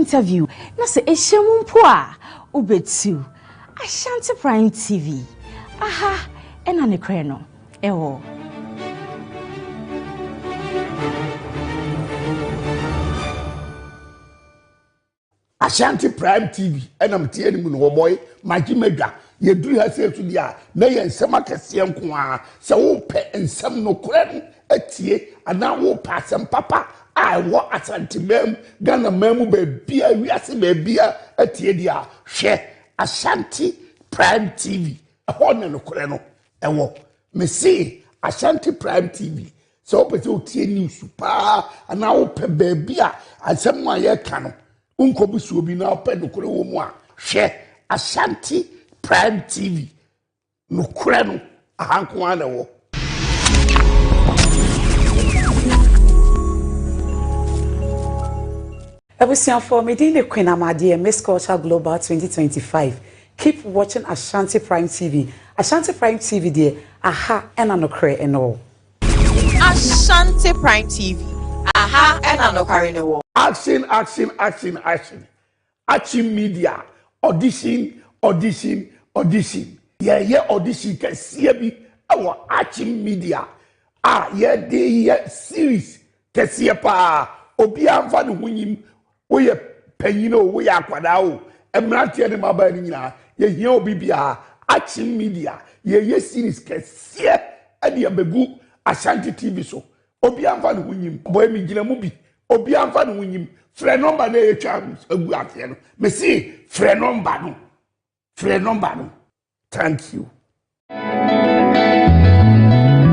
interview na se ehemu mpo a obetu Ashanti Prime TV aha ena ne kre no ewo Ashanti Prime TV ena mtie ni mu no boy magi medwa ye duru ha se tu dia na ye nsem akese nko a se wo pe nsem no kore atie ana wo pasem papa a wo Ashanti mem Ghana mem be bia wiase be bia atie dia hwe Ashanti Prime TV ho ne no kore no ewo me see Ashanti Prime TV so pe o tie news pa ana wo pe be bia asem a ye ka no unkobusu obi na ope nokure wo mu a hwe Ashanti Prime TV nokure no ahanko ana wo Ebusian for me the Queen Amadi Miss Culture Global 2025. Keep watching Ashanti Prime TV. Ashanti Prime TV there aha ena nokure eno. Ashanti Prime TV. Aha ena nokure eno. Action media audition yeah audition kesiye bi our action media yeah series kesiye pa obi anfa ne hunyim we ye panyino we ya kwada o emrante ne maba ni nyina ye hia obi bia action media yeah series kesiye ade abegu Ashanti TV so obi anfa ne hunyim boy mi gina mu bi obi anfa ne hunyim frɛ number na ye twa agu ate no me see frɛ number no thank you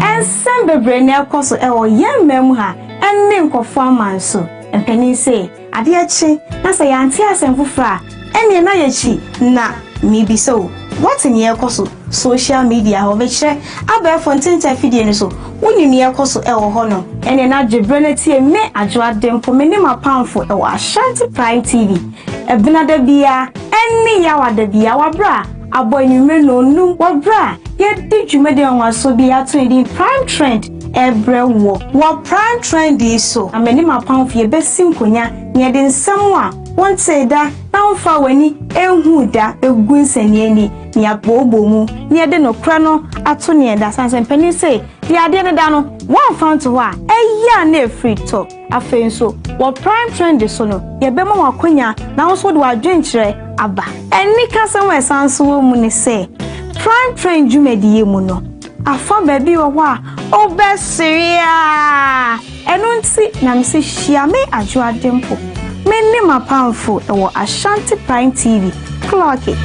ensem bebre na ekoso ewo yemmem ha enne nkofo amanso empani say ade achi na say yanti asemfofra enne na yachi na mibi so what in ye ekoso social media ho bekire aba fontinta fidie ni so woni ye ekoso ewo ho no enne na dwebre na tie me adwo adempo me ne mapamfo ewo Ashanti Prime TV ebina da bia enne ya wada bia wabra aboy nyume no num wabra ye di dwumede onwaso bia to di Prime Trend ebre wo Prime Trend so ameni mapamfo ye besim konya ye de nsem a wonte da na mfa wani ehu da egunsani ni ni abobo mu ni de no kra no ato ne da sanse mpani say di ade ne da no one found to wa eya na free talk afenso wo Prime Trend so no ye be ma wakonya na so de wadwenkire aba eni kasa we sanso mu ni say Prime Trend jumedie mu no afa baby wo a obesiria enunti na mse hia me adwo adempo many my powerful or Ashanti Prime TV. Clock it.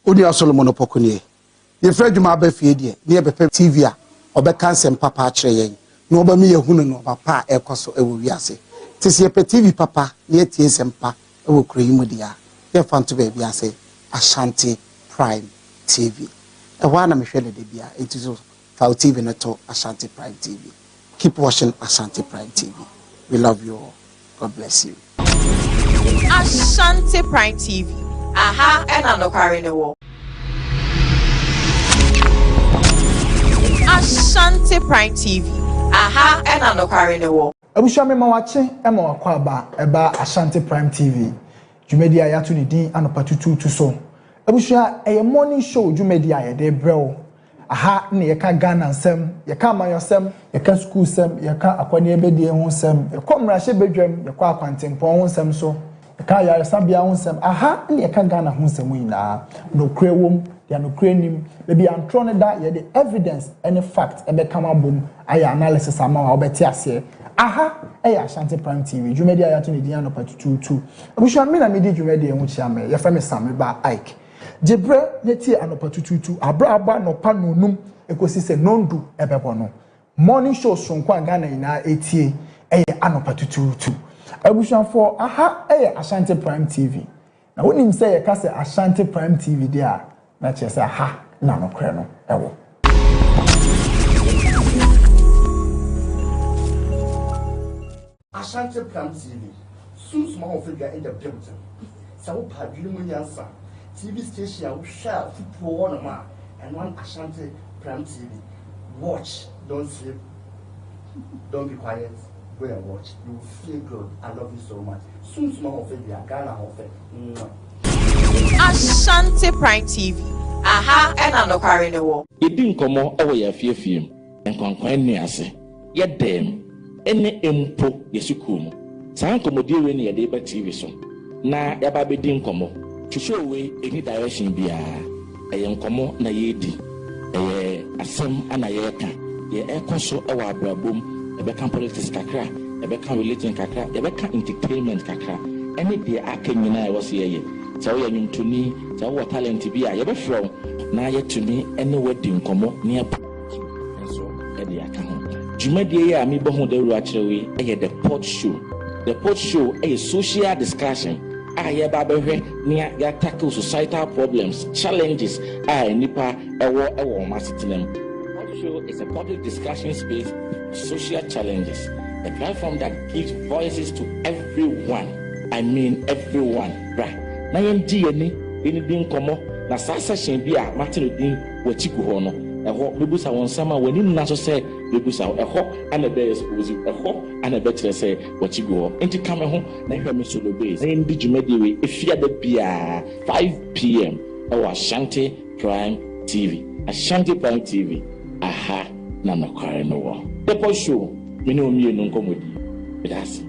Odi Solomon Opokuni. Ye Fred Juma be fie die, ne be TV a obeka nsem papa akire yen. Na oba me yehunu no papa ekoso ewo wiase. Tisi ye pe TV papa ne tie nsem pa ewo kura yimu dia. Ye fanto be biase Ashanti Prime TV. Ewana me hwele de bia entizo Fao TV na to Ashanti Prime TV. Keep watching Ashanti Prime TV. We love you all. God bless you. Ashanti Prime TV. Aha ena nokare ne wo. Ashanti Prime TV. Aha ena nokare ne wo. Abusha me ma wache ema wakwa eba Ashanti Prime TV. Dwumedi aya to ni din Anopa Tutuutu so. Abusha a morning show dwumedi aya de brel. Aha ne yeka Ghana nsem, yeka amayosem, yeka school sem, yeka akwani ebedie ho nsem, yekomra hye bedwam, yekwa akwantempo ho nsem so, yeka yaresabia ho nsem. Aha ne yeka Ghana ho nsem nyina. No kure wom, ya no kure nim, bebi antro ne da ye the evidence any fact ebe kama bom, aya analysis ama wa obeti ase. Aha Ashanti Prime TV. Dwumedi aya to ne din Anopa Tutuutu. Abusha me na me di dwumedi e ho chiame, ye fa me Sam ba Ike. Jebre neti Anopa Tutuutu abra aba no pa no num ekosi se nondu ebebo no morning show sonko Ghana ina etie Anopa Tutuutu abusuafo aha Ashanti Prime TV na wonim se ye ka se Ashanti Prime TV dia na che se aha na no kre no ewo Ashanti Prime TV soon small figure in the building so padri mu nyansa TV station we share football on and one Ashanti Prime TV. Watch. Don't sleep. Don't be quiet. Go and watch. You will feel good. I love you so much. Soon small of it, Ghana of it. Ashanti Prime TV. Aha, and Anopa in the war. You didn't come over your fear film and conquer near say. Yet them. Any empo yesukum. Sankomo dear when your day by TV so. Na yababe din komo. To show way any direction be a young komo na yedi. Asem anayeka. Ye ekoso ewa brabum. Ebeka politics kakra. Ebeka religion kakra. Ebeka entertainment kakra. Any day akenyina I was here. So you are to me. So what talent be a yebe from. Na yet to me any wedding komo near. And so Eddie account. Jumadi ya mi bohu de ruachrewe the pot show. The pot show a social discussion. Ya babehwe near ya tackle societal problems, challenges. Nipa ewo masitinem. Pot show is a public discussion space of social challenges. A platform that gives voices to everyone. I mean everyone. Right. Na yendi ni din komo na sa session bi a Martin din wachiku ho no. Eho bebusa won sama wani na so say bebusa eho ana be expose eho ana be kire say wachigo enti kame ho na hwe me solo base na ndi jumadi we efia da bia 5 p.m. Ashanti Prime TV. Ashanti Prime TV. Aha na nakware no wo the post show me no mi enu nkomodi that's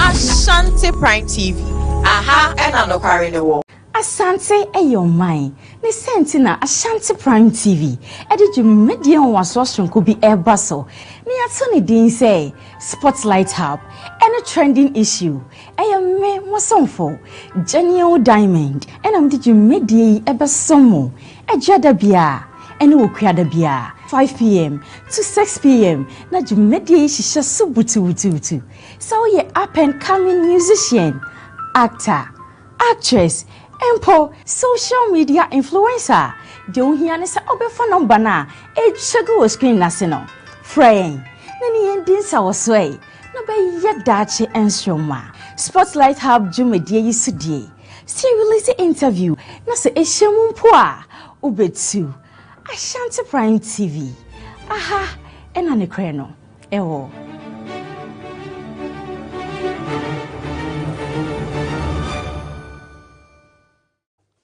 Ashanti Prime TV. Aha, and Anopa in the war. Asante eyo mine ne senti na Ashanti Prime TV edi dwumedie nwaso sonko bi eba so ne ato ne din say Spotlight Hub any trending issue eyo me mosomfo Genial Diamond and am di dwumedie eba somo ejada bia ene wokuada bia 5 p.m. to 6 p.m. na dwumedie hihye so butu so ye up and coming musician, actor, actress, empo social media influencer. Don't hear any say obefa number na echego screen na se no. Friend, nani endin sa woswe. Na be ye dache enstroma. Spotlight Hub jumedie yisudie. See release interview na se ehemu mpo a obetu. Ashanti Prime TV. Aha, ena ne kre no. Ewo.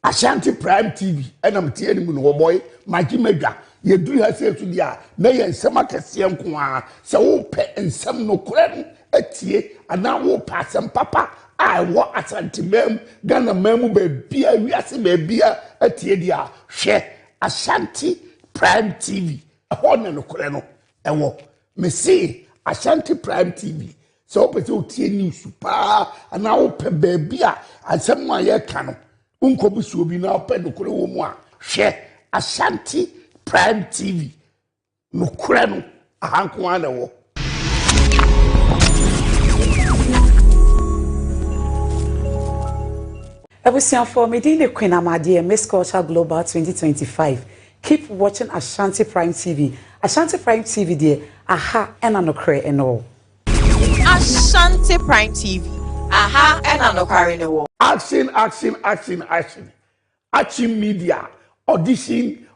Ashanti Prime TV enam tie ni mu no boy magi medwa ye duru ha se tu dia na ye nsem akese nko a se wo pe nsem no kore atie ana wo pa asem papa a wo Ashanti mem Ghana mem be bia wiase be bia atie dia hwe Ashanti Prime TV ho na no kore no ewo me see Ashanti Prime TV so pe se o tie news pa ana wo pe be bia asem a ye ka no unko so bi na pe no kure wo mu a hwe Ashanti Prime TV no kure no ahanko ana wo Ebusian for me the Queen Amadi Miss Culture Global 2025. Keep watching Ashanti Prime TV. Ashanti Prime TV there. Aha and Anokre and all. Ashanti Prime TV. Aha, and Anopa in the war. Action media audition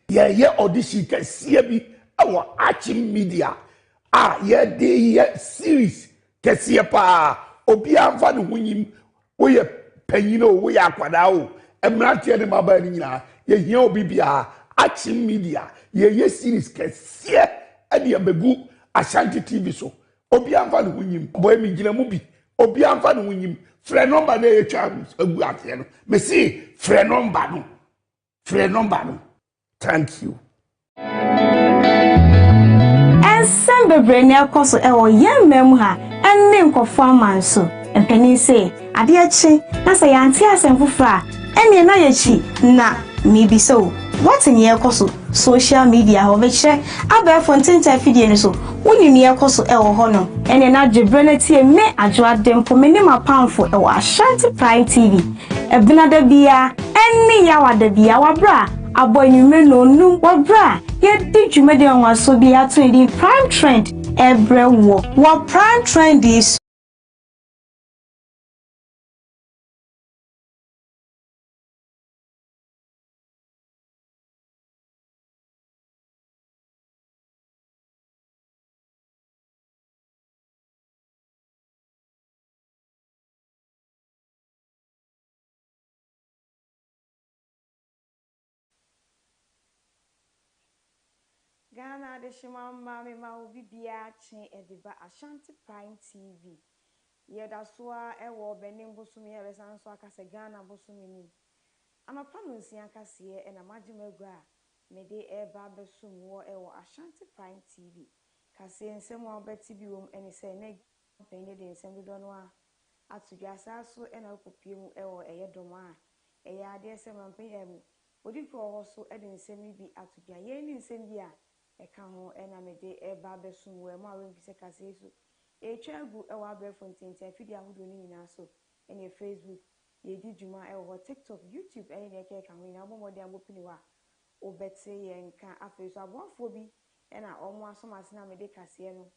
yeah audition can see bi our action media yeah the series can see pa obi amfa ne hunyim wo ye panyino wo ye akwada o emrante ne maba ni nyina ye hia obi bia action media ye series can see e de abegu Ashanti TV so obi amfa ne hunyim boy mi gina mu bi obi amfa ne hunyim frɛ number na ye twa agu ate no me see frɛ number no thank you Ensem bebre ne akoso ewo yemmem ha enne nkofo amanso empani se ade achi na se yanti asemfufra enne na yachi na mibi so what in ye koso social media ho be kire aba fontinta fidie ni so woni ne yakoso ewo ho no enne na dwebre tie me adwo adempo me ne mapamfo ewo Ashanti Prime TV ebina da bia enne yawa da bia wabra aboy ni me no nu wabra ye di dwumede onwaso bia to di Prime Trend ebre wo Prime Trend is Ghana de shimamba me ma obi bia chen ediba Ashanti Prime TV. Yeda soa ewo benim bosumi e besan so akase Ghana bosumi ni. Anopa no nsia kase e na magemagu a me de eba besum wo ewo Ashanti Prime TV. Kase nsem wo beti bi wom ene se na penye de nsem do no a atudwa so e na kopie mu ewo eye dom a eye ade se mampenye mu odi ko ho so e de nsem bi atudwa ye ni nsem bi a eka ho ena me de eba besum wo ma we mfise kase so etwagu ewa abrefo ntintin afidi ahodo ni nyina so ene Facebook ye di djuma ewo TikTok YouTube ene eke ka ho ina bomode ambopini wa obetse ye nka afi so abonfo bi ena omo asomase na me de kase no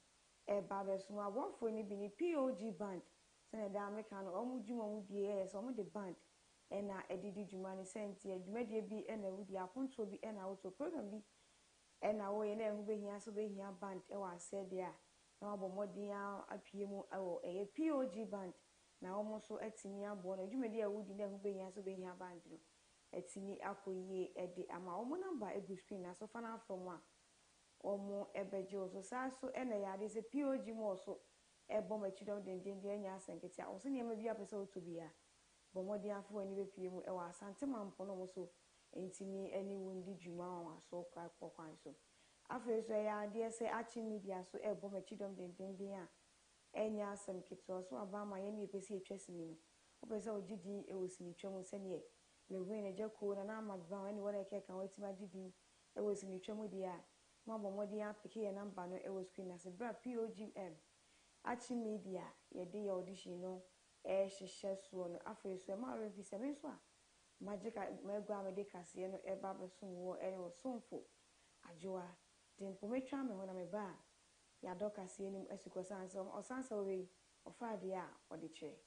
eba besum abonfo ni bi ni POG band sene da America no omo djuma mu bie so omo de band ena edidi djuma ni senti adwumadie bi ena wudi akonto bi ena auto program bi ena wo ye na ehu behia so behia band e wa asede a na abomodin apue mu ewo eye POG band na omo so atimi abo na adwumadi a wudi na ehu behia so behia band no atimi akoyie ede ama omo number egu screen na so fana from a omo ebeje so sa so ena ya de se POG mo so ebo machidom denden de anya asenkete a wo se ne ma bi apese otobi a bomodin afo ani bepie mu ewa asante mampo no mo so entimi eni wundi djuma wa so kwa kwan so afi so ya de se achi media so ebo machidom denden a enya asem kito so aba ma ye ne epesi etwasini no opese ogidi ewosini twam se ne le wen ejako na magba eni wona eke kan wetima gidi ewosini twam dia ma bomodin apeke ye number no ewo screen na se bra POGM achi media ye de ye audition no hyehyɛ so no afi so ma re visa me so a magica megwa me de kase no eba besom wo ene wo somfo ajoa dimpo metwa me ho na me ba ya do kase nim asiko sanse o sanse we o faade a o de kire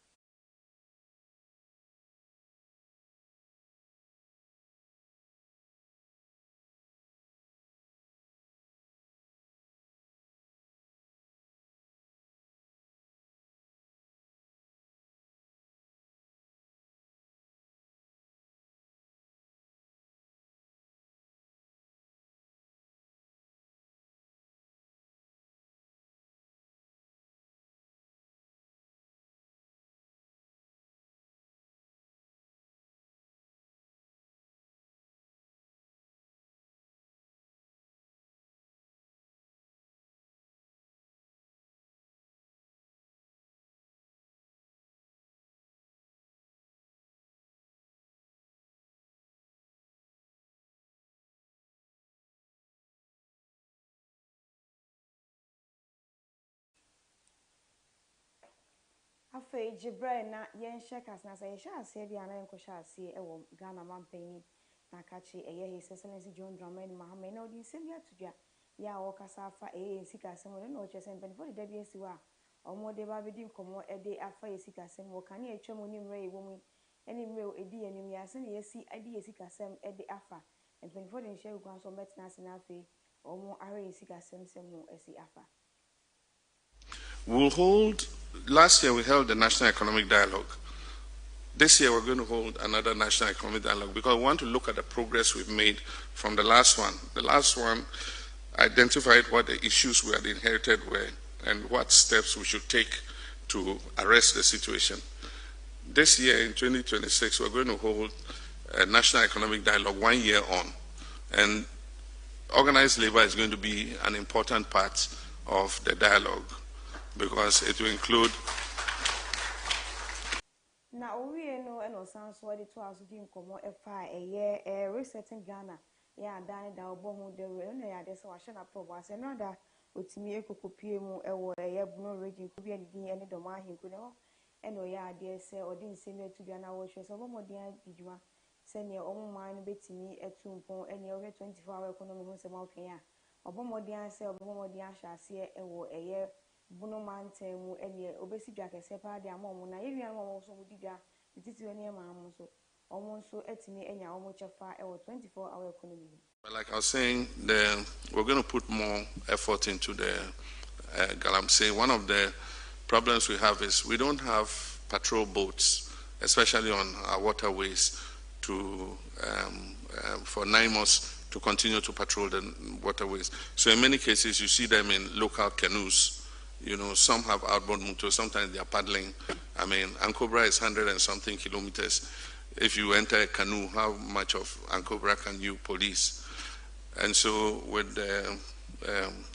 afi jibril na yen shekas na say sha ase bia na enko sha ase ewo Ghana mampani na kachi eye his excellency John Dramani Mahama na odi nsem ya tudwa ya o kasa afa eye sikasem no chese mpen for the debia siwa omode ba bedi nkomo ede afa ye sikasem wo kan ya twam ni mre ewo mu eni mre edi enim ya se na yesi ade ye sikasem ede afa mpen for the share kwan so metna ase na afi omo are ye sikasem semo esi afa. Last year we held the National Economic Dialogue. This year we're going to hold another National Economic Dialogue because we want to look at the progress we've made from the last one. The last one identified what the issues we had inherited were and what steps we should take to arrest the situation. This year in 2026 we're going to hold a National Economic Dialogue 1 year on, and organized labor is going to be an important part of the dialogue, because it will include. Now we know and also so the 2 hours din komo efa eye resetting Ghana ya dan da obo hu de we na ya de so ahye na probo ase no da otimi ekokopie mu ewo eye buno region ko bi adin ene do ma ahinku ne ho eno ya de se odin se me tu bia na wo hwe so obo modin adidwa se ne omo man no betimi etumpon ene o 24 hour economy hu se ma otwen ya obo modin se obo modin ahye ase ewo eye buno mantemu ene obesi dwa kese pa de amom na yewian mo so mudi dwa titi oni e ma am so omo so etimi enya omo chefa e 24 hour economy. Like I was saying, we're going to put more effort into the Galamsey. One of the problems we have is we don't have patrol boats, especially on our waterways, for 9 months to continue to patrol the waterways. So in many cases, you see them in local canoes. You know, some have outboard motors, sometimes they are paddling. I mean, Ankobra is 100 and something kilometers. If you enter a canoe, how much of Ankobra can you police? And so with the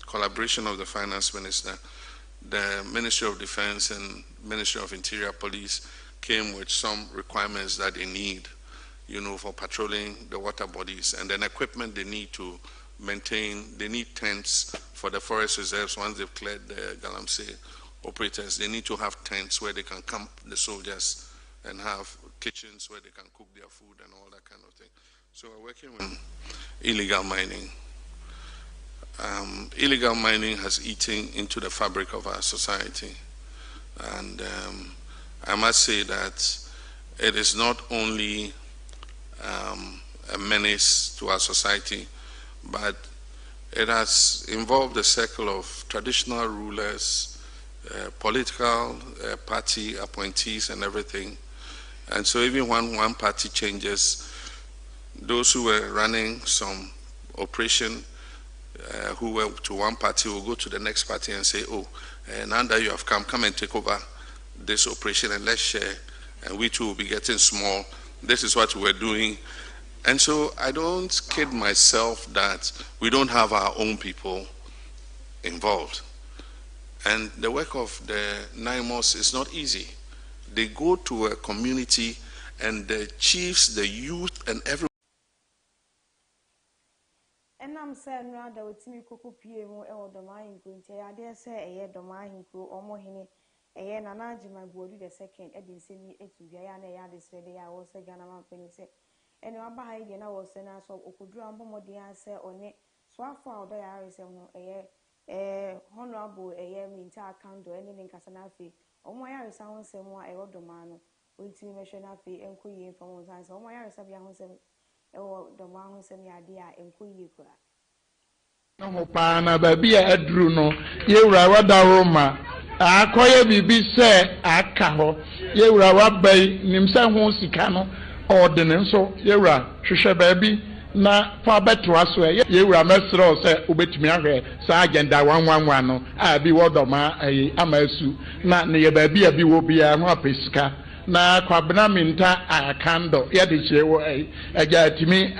collaboration of the finance minister, the Ministry of Defense and Ministry of Interior Police came with some requirements that they need, you know, for patrolling the water bodies, and then equipment they need to maintain. They need tents for the forest reserves. Once they've cleared the Galamsey operators, they need to have tents where they can camp the soldiers and have kitchens where they can cook their food and all that kind of thing. So we're working with illegal mining. Illegal mining has eaten into the fabric of our society. And I must say that it is not only a menace to our society, but it has involved a circle of traditional rulers, political party appointees and everything. And so even when one party changes, those who were running some operation who were to one party will go to the next party and say, oh, now that you have come and take over this operation and let's share, and we too will be getting small. This is what we're doing. And so I don't kid myself that we don't have our own people involved. And the work of the NIMOS is not easy. They go to a community and the chiefs, the youth, and everyone. And I'm saying now that with me cocoa PM or the mine going to I dare say a domain crew or more hine a nanaji my body the second Eddie send me to Guyana this way I was a Ghana penny say and I'm behind and I was saying I saw Okudra and Bomodia say on it so I found the Iris a honorable a year minta account or anything Casanafi or my Iris I won't say more a rodomano with me Meshanafi and Queen from one time so my Iris have young the man who sent me idea and Queen. No pana baby adru no yewura wada roma akoye bibi se aka ho yewura wabai nimse ho sika no ordene nso yewura hwehwe baby na fa beto aso yewura mesro se obetumi ahwe sa agenda 111 no abi wodoma amasu na ne ye baby abi wo bia ho apesika na kwabena minta akando ye de chewo agya timi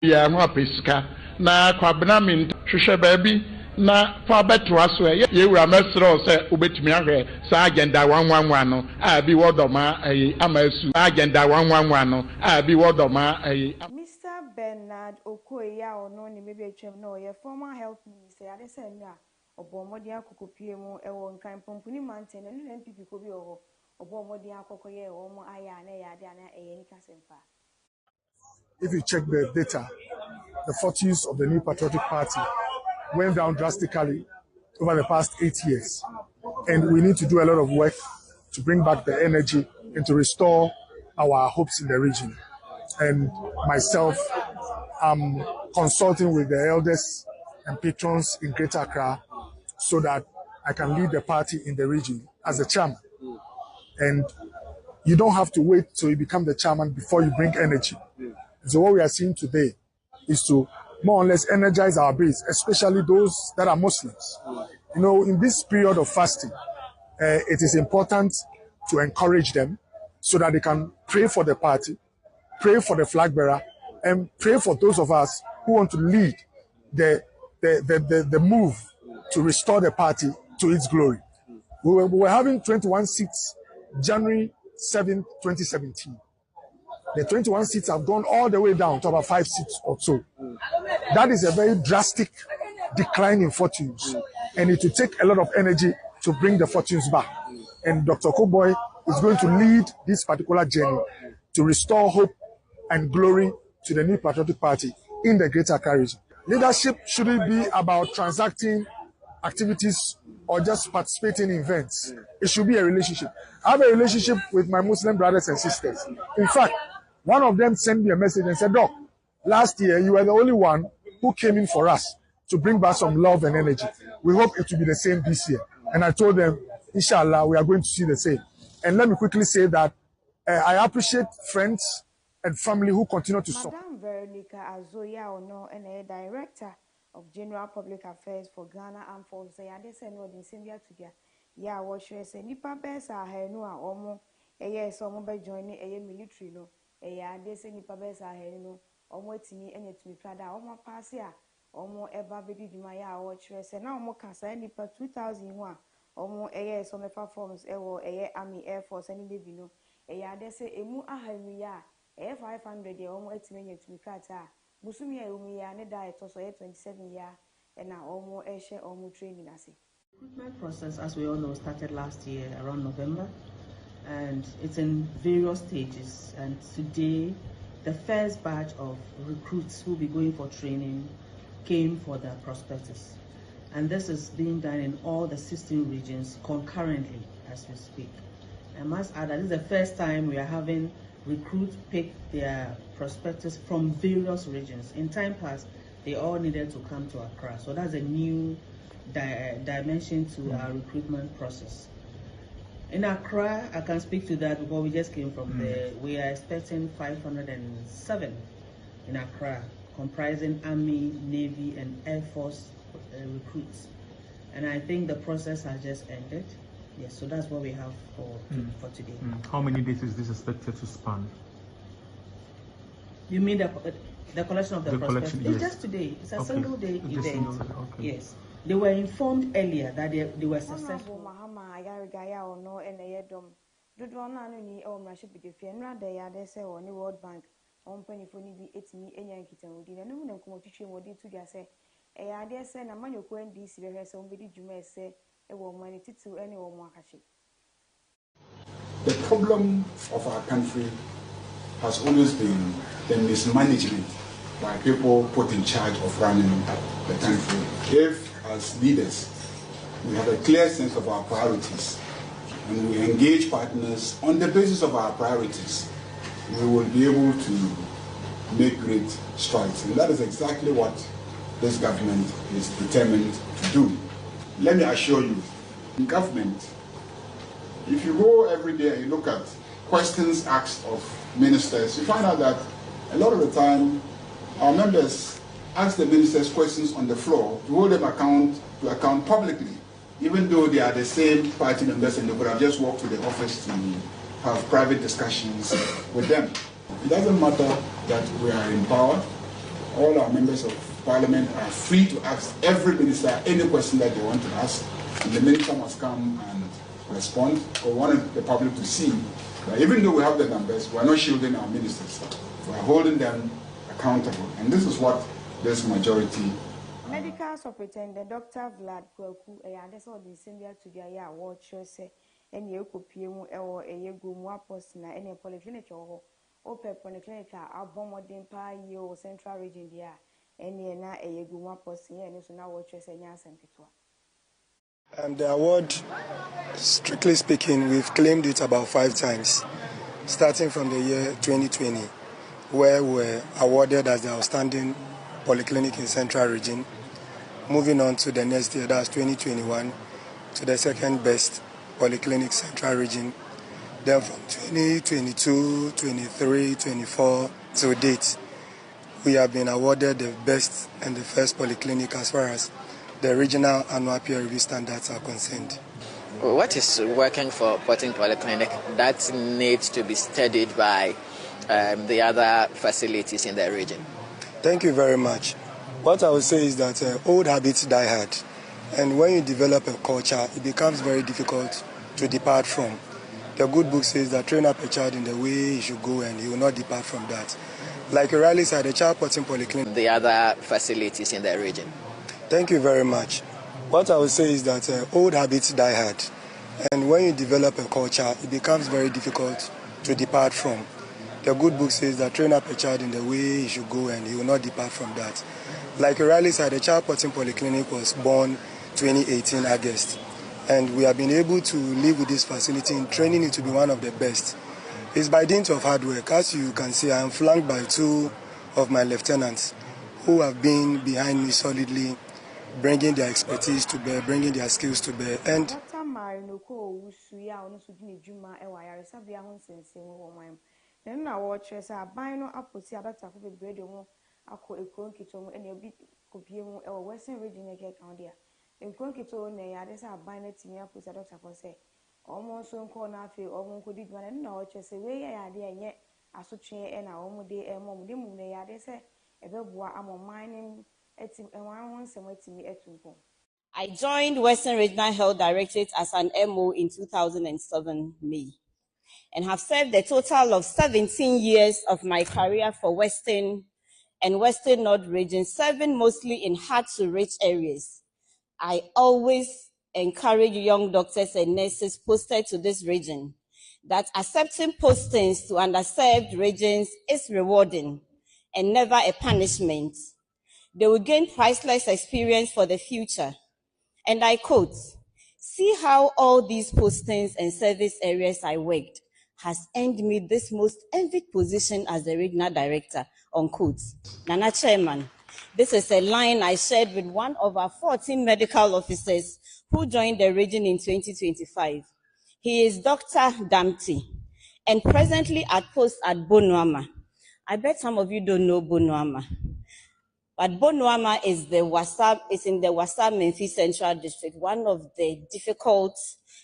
ya ho apesika na kwabena min hwehwe baby na fa beto aso yewura mesro se obetumi ahwe sa agenda 111 no abi wodoma amasu agenda 111 no abi wodoma Mr. Bernard Okoya ono ni mebe twem na oye former health minister ade se na obomodi akokopie mu ewo nkan pompuni mountain na NPP ko bi oho obomodi akokoye omo aya na ya ade na eye ni kasempa. If you check the data, the fortunes of the New Patriotic Party went down drastically over the past 8 years. And we need to do a lot of work to bring back the energy and to restore our hopes in the region. And myself, I'm consulting with the elders and patrons in Greater Accra so that I can lead the party in the region as a chairman. And you don't have to wait till you become the chairman before you bring energy. So what we are seeing today is to more or less energize our base, especially those that are Muslims. You know, in this period of fasting, it is important to encourage them so that they can pray for the party, pray for the flag bearer, and pray for those of us who want to lead the move to restore the party to its glory. We were having 21 seats January 7, 2017. The 21 seats have gone all the way down to about 5 seats or so. That is a very drastic decline in fortunes. And it will take a lot of energy to bring the fortunes back. And Dr. Koboy is going to lead this particular journey to restore hope and glory to the New Patriotic Party in the Greater Accra region. Leadership shouldn't be about transacting activities or just participating in events. It should be a relationship. I have a relationship with my Muslim brothers and sisters. In fact, one of them sent me a message and said, Doc, last year you were the only one who came in for us to bring back some love and energy. We hope it will be the same this year. And I told them, inshallah, we are going to see the same. And let me quickly say that I appreciate friends and family who continue to support. Madam Veronica Azoya Ono and a director of General Public Affairs for Ghana Armed Forces. I say no in Sambia together. Yeah, what she say nipa best are her no omo some by joining a military no. They say nipa best are her no omo timi and yet me prada omo pass ya omo eba bedi jumaya or say now omo kasa nipa 2001 omo some forms army air force and baby no. They say emu ahanu ya 500 year almost 8 million to Mikata. Musumi ya ne da it also 27 year and now almost almost training as recruitment process, as we all know, started last year around November, and it's in various stages. And today, the first batch of recruits who will be going for training came for their prospectus, and this is being done in all the 16 regions concurrently as we speak. I must add that this is the first time we are having recruits pick their prospectus from various regions. In time past, they all needed to come to Accra. So that's a new dimension to our recruitment process. In Accra, I can speak to that because we just came from there. We are expecting 507 in Accra, comprising Army, Navy, and Air Force recruits. And I think the process has just ended. Yes, so that's what we have for today. How many days is this expected to span? You mean the collection of the prospectus? Yes. It's just today. It's a single day event. Yes. They were informed earlier that they were successful. World Bank the problem of our country has always been the mismanagement by people put in charge of running the country. If, as leaders, we have a clear sense of our priorities and we engage partners on the basis of our priorities, we will be able to make great strides. And that is exactly what this government is determined to do. Let me assure you, in government, if you go every day and you look at questions asked of ministers, you find out that a lot of the time our members ask the ministers questions on the floor to hold them to account publicly, even though they are the same party members and they could have just walked to the office to have private discussions with them. It doesn't matter that we are in power. All our members of Parliament are free to ask every minister any question that they want to ask, and the minister must come and respond. We want the public to see that even though we have the numbers, we are not shielding our ministers. We are holding them accountable, and this is what this majority. Medical Superintendent Dr. Vlad Kwaku, that's all the same year to the year award choice, and you could pay more or a go more post na any polyclinic or open polyclinic, our bomb dempa yo central region there, and ye na a go more post here, and so now watch us and yes and pitwa. The award, strictly speaking, we've claimed it about 5 times, starting from the year 2020, where we were awarded as the outstanding polyclinic in Central Region. Moving on to the next year, that's 2021, to the second best polyclinic Central Region. Then from 2022, 23, 24 to date, we have been awarded the best and the first polyclinic as far as the regional annual peer review standards are concerned. What is working for Porting Polyclinic that needs to be studied by the other facilities in the region? Thank you very much. What I would say is that old habits die hard, and when you develop a culture, it becomes very difficult to depart from. The good book says that train up a child in the way he should go and he will not depart from that. Like you rightly said, the child Porting Polyclinic. The other facilities in the region. Thank you very much. What I would say is that old habits die hard, and when you develop a culture, it becomes very difficult to depart from. The good book says that train up a child in the way he should go and he will not depart from that. Like you rightly said, the child Porting Polyclinic was born 2018 August, and we have been able to live with this facility in training it to be one of the best. It's by dint of hard work. As you can see, I am flanked by 2 of my lieutenants who have been behind me solidly, bringing their expertise to bear, bringing their skills to bear. And then na watch say aban no aposi adata ko bebre de ho akọ ekron kito mu ene obi kopie mu e western region e ke kan dia ekron kito na ya de say aban na timi aposi adata ko say omo so nko na afi omo nko di dwan na watch say we ya de enye asotwe e na omo de e mom de mu na ya de say e beboa amo mining etim e wan won sem etimi etumpo. I joined Western Regional Health Directorate as an MO in 2007 May and have served a total of 17 years of my career for Western and Western North regions, serving mostly in hard-to-reach areas. I always encourage young doctors and nurses posted to this region that accepting postings to underserved regions is rewarding and never a punishment. They will gain priceless experience for the future. And I quote, "See how all these postings and service areas I worked has earned me this most envied position as the regional director," unquote. Nana Chairman, this is a line I shared with one of our 14 medical officers who joined the region in 2025. He is Dr. Damti and presently at post at Bonuama. I bet some of you don't know Bonuama. But Bonuama is in the Wasa Memphis Central District, one of the difficult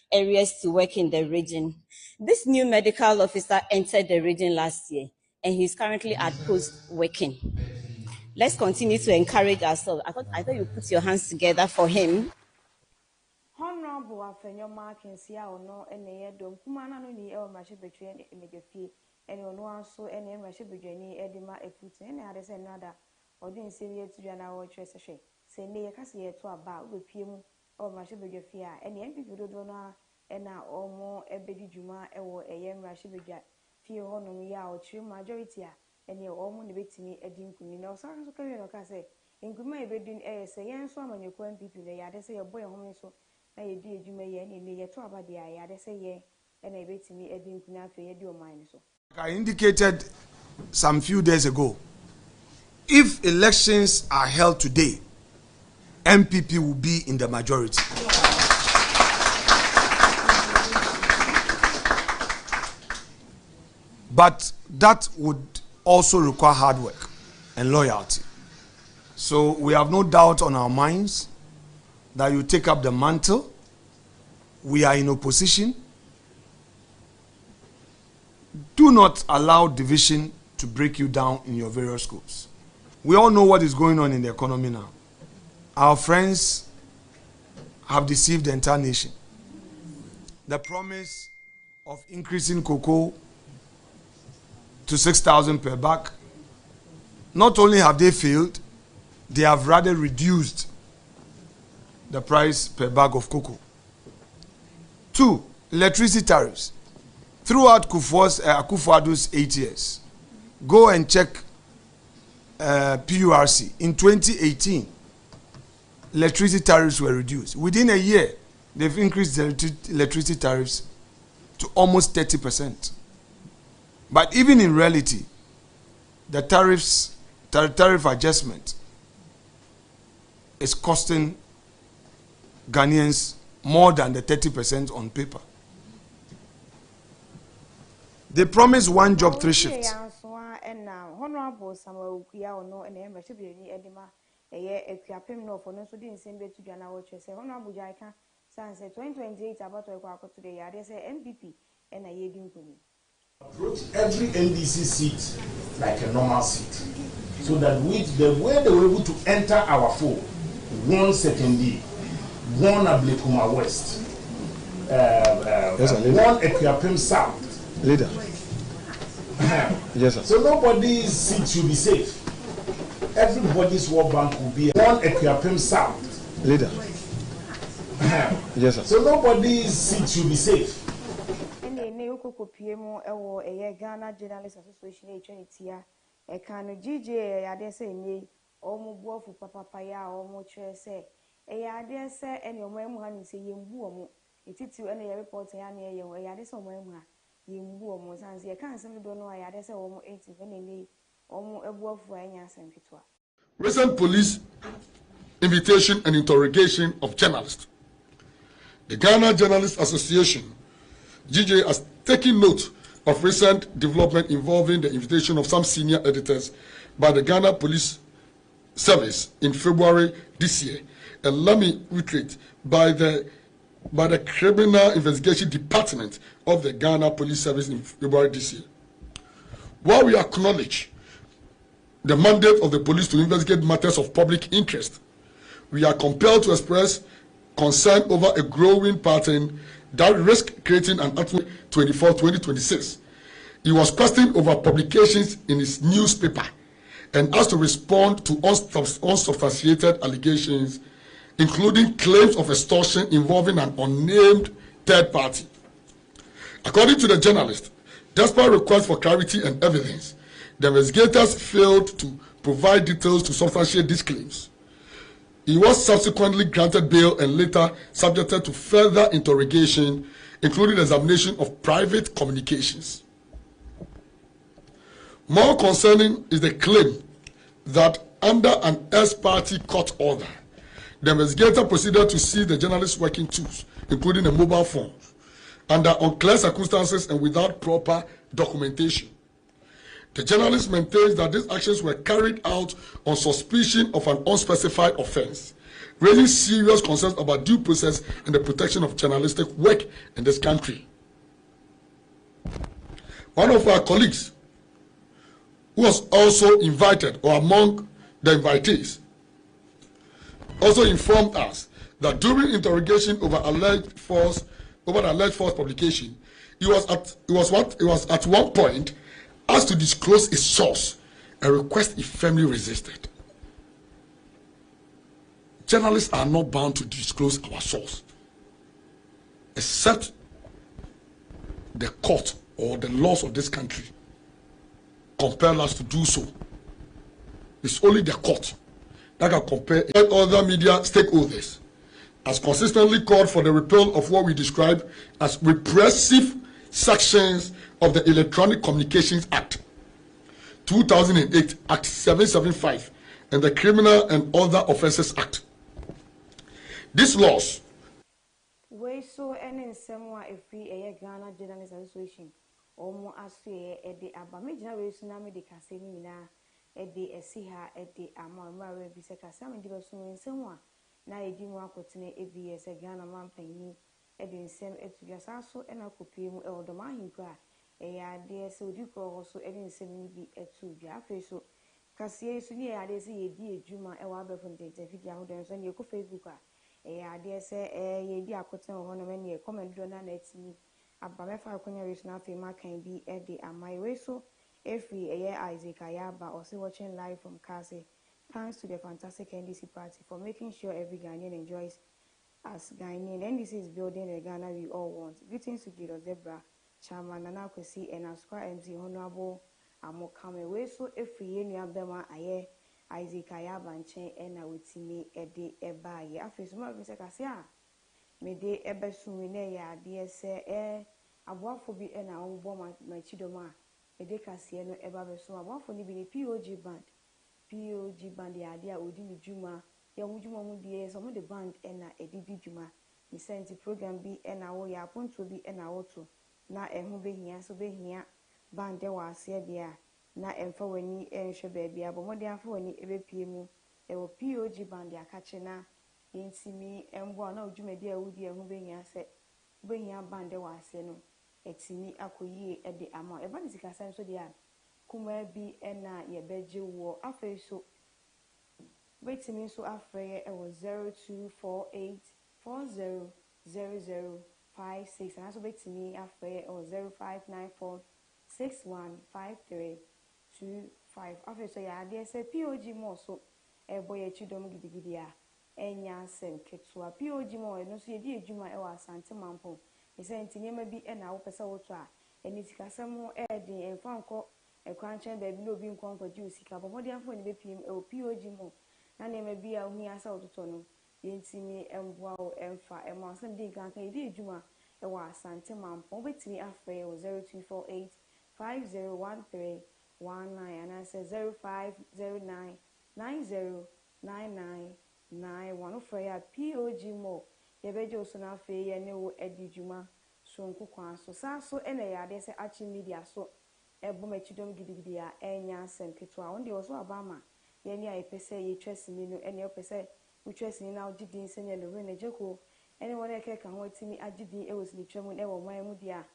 areas to work in the region. This new medical officer entered the region last year, and he's currently at post working. Let's continue to encourage ourselves. I thought you put your hands together for him. Honorable Afenyo Markins ya ono ene yedom kuma na no ni e o mahye betwe ene emegafie ene ono anso ene mahye bedwani edima efutu ene ade se nada odi nsem yetudwa na wo twese hwe se ne ye kase yeto aba obepie mu o mahye bedwafie a ene MPP dodo no ena omo ebedi dwuma ewo eye mahye bedwa fie honom ya o twi majority a ene omo ne betimi edi nkumi na osan so kawe no kase nkuma ebedin se yen so amanyeko MPP ne ya ade se ye boy homo so na ye di edwuma ye ne ye to aba de ya de say ye na e betimi edi nkuna afi ye di o man so. I indicated some few days ago, if elections are held today, MPP will be in the majority. But that would also require hard work and loyalty. So we have no doubt on our minds that you take up the mantle. We are in opposition. Do not allow division to break you down in your various schools. We all know what is going on in the economy now. Our friends have deceived the entire nation. The promise of increasing cocoa to 6,000 per bag, not only have they failed, they have rather reduced the price per bag of cocoa. 2, electricity tariffs. Throughout Akufo-Addo's 8 years, go and check PURC. In 2018, electricity tariffs were reduced. Within a year, they've increased the electricity tariffs to almost 30%. But even in reality, the tariff adjustment is costing Ghanaians more than the 30% on paper. They promise 1 job, 3 shifts. Honorable Samuel Kuya ono ene embassy bi edima eye ekuapem no for no so di nsembe tudwa na wo twese honorable Jaika sanse 2028 about to akoto de yade say MPP ena ye di nkoni. Approach every NDC seat like a normal seat, so that with the way they were able to enter our fold, 1 secondary, 1 Ablekuma West, 1 Ekuapem South. Leader. Yes, sir. So nobody's seat should be safe. Everybody's World Bank will be 1 Ekuapem South. Leader. Yes, sir. So nobody's seat should be safe. Ghana Journalists Association etwanitia e kan GJ ade say ni omo buofu papa ya omo chere say e ade say ene omo emu ha ni say yembu omo etitiu ene ye report ya na ye ade say omo emu ha yembu omo sanse ye kan sem do no ade say omo 80 ene ni omo ebuofu anya sankitwa. Recent police invitation and interrogation of journalists. The Ghana Journalists Association, GJ, has taken note of recent development involving the invitation of some senior editors by the Ghana Police Service in February this year. And let me reiterate, by the Criminal Investigation Department of the Ghana Police Service in February this year. While we acknowledge the mandate of the police to investigate matters of public interest, we are compelled to express concern over a growing pattern that risks creating an atmosphere 2026. He was questioned over publications in his newspaper and asked to respond to unsubstantiated allegations, including claims of extortion involving an unnamed third party. According to the journalist, despite requests for clarity and evidence, the investigators failed to provide details to substantiate these claims. He was subsequently granted bail and later subjected to further interrogation, including examination of private communications. More concerning is the claim that under an ex-party court order, the investigator proceeded to seize the journalist's working tools, including a mobile phone, under unclear circumstances and without proper documentation. The journalist maintains that these actions were carried out on suspicion of an unspecified offense, raising serious concerns about due process and the protection of journalistic work in this country. One of our colleagues, who was also invited or among the invitees, also informed us that during interrogation over alleged false publication, he was at one point asked to disclose his source, a request he firmly resisted. Journalists are not bound to disclose our source, except the court or the laws of this country compel us to do so. It's only the court that can compel other media stakeholders, has consistently called for the repeal of what we describe as repressive sections of the Electronic Communications Act, 2008, Act 775, and the Criminal and Other Offences Act. These laws. We saw any somewhere if we a Ghana Journalists Association, almost as we a the Abamijana tsunami de Casemina, a the Esiha, at the Amara Bisaka, some individuals in somewhere. Now, I didn't want to continue ABS a Ghana man penny, a the same at Gasaso and a copy of the Mahinka. A dear so do also any same be a two Biafra so. Cassia, so near I see a dear Juma, a wabber from the video, and your Facebook. A dear say, a dear cotton ornament, a comment donor nets me. A Bamefa Conaris nothing, my can be at the my way so. Every year, Isaac Ayaba also watching live from Cassie. Thanks to the fantastic NDC party for making sure every Ghanaian enjoys as Ghanaian. NDC is building the Ghana we all want. Greetings to Gido Zebra, Chairman Nana Kwesi, and Asqua MC Honorable Amokame. We so every year ni abema aye Isaac Ayaba nchen ena wetimi ede eba ye. Afis mo bi se kase a me de ebe sumine ya de se aboafo bi ena ombo ma chidoma ede kase no eba be so aboafo ni bi ni POG band ya dia odi ni juma ya wujuma mu die so mo de band ena edidi juma ni senti program bi ena wo ya ponto bi ena woto na ehu behia so behia band wa ase bia na emfa wani enhwe baabi abomode afa wani ebepie mu ewo POG band ya kache na yentimi embo na ojumadi a wudi ehu behia se behia band wa ase no etimi akoyie ede ama eba ni sikasa so dia kuma bi ena ye beje wo afa so wetimi so afa ye ewo 0248400056 and also wetimi afa ye ewo 0594615325 afa so ya ade se POG mo so ebo ye chidom gidigidi a enya sem ketwa POG mo no so ye di adwuma ewo asante mampo ese ntinyema bi ena wo pese woto a eni sikasem edi enfanko ekwanchen baby no bi nkonko ji usika bomodi afo ni bepiem POG mo na nema bi a hu asa ototo no yentimi emboa o emfa ema asem di kankan edi adwuma ewo asante mampo betimi afre 0248501319 and I say 0509909991 ofre ya POG mo ye beje oso na afe ye ne wo edi adwuma so nkukwan so saa so ene ya de se achi media so ebom achidom gidigidi a enya asem keto a onde wo so abama ye ni ayepese ye twesini no ene opese utwesini na ogidin senye lo na jeko ene wona ekeka ho atimi agidin e wosini twemu e wo man mu dia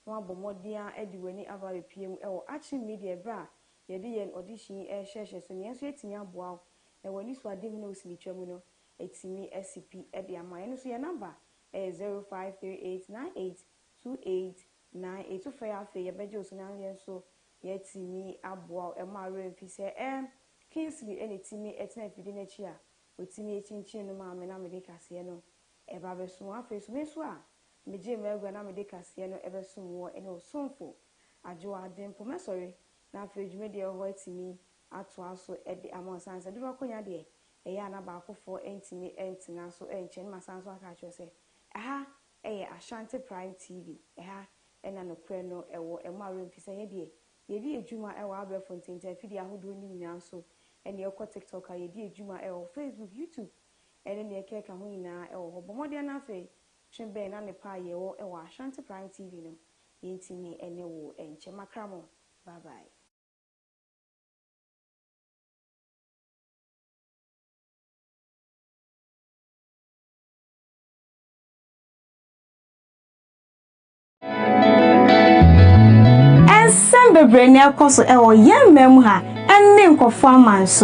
no abomodia edi wani aba bepiem e wo achi media bra ye de ye audition e hwehwe so ne so etimi aboa e wani so adim na wosini twemu no etimi SCP e de ama ene so ye number 0538982898 fa ya fe ye beje osuna yen so ye timi aboa e ma remfi se Kingsley ene timi etna fidi na chi a otimi echinchin no ma me na me de kase no e ba be so afa so me so a me je me agwa na me de kase no e be so wo ene osonfo ajo adem po me sorry na afa dwume de ho etimi ato aso e de amonsan se de ba konya de e ya na ba akofo entimi entina so enchen masanso aka cho se aha eye Ashanti Prime TV aha ena no kre no ewo emaro mfisa ye de ye di ejuma ewo abefo ntente afidi ahodo ni nyina so ene ekọ TikTok ye di ejuma ewo Facebook YouTube ene ne ekeka ho nyina ewo hobomode na fe twembe na ne pa ye wo ewo Ashanti Prime TV no yentimi ene wo enche makramo bye bye. Bebre ne akoso e wo yemmem ha enne nkofo amanso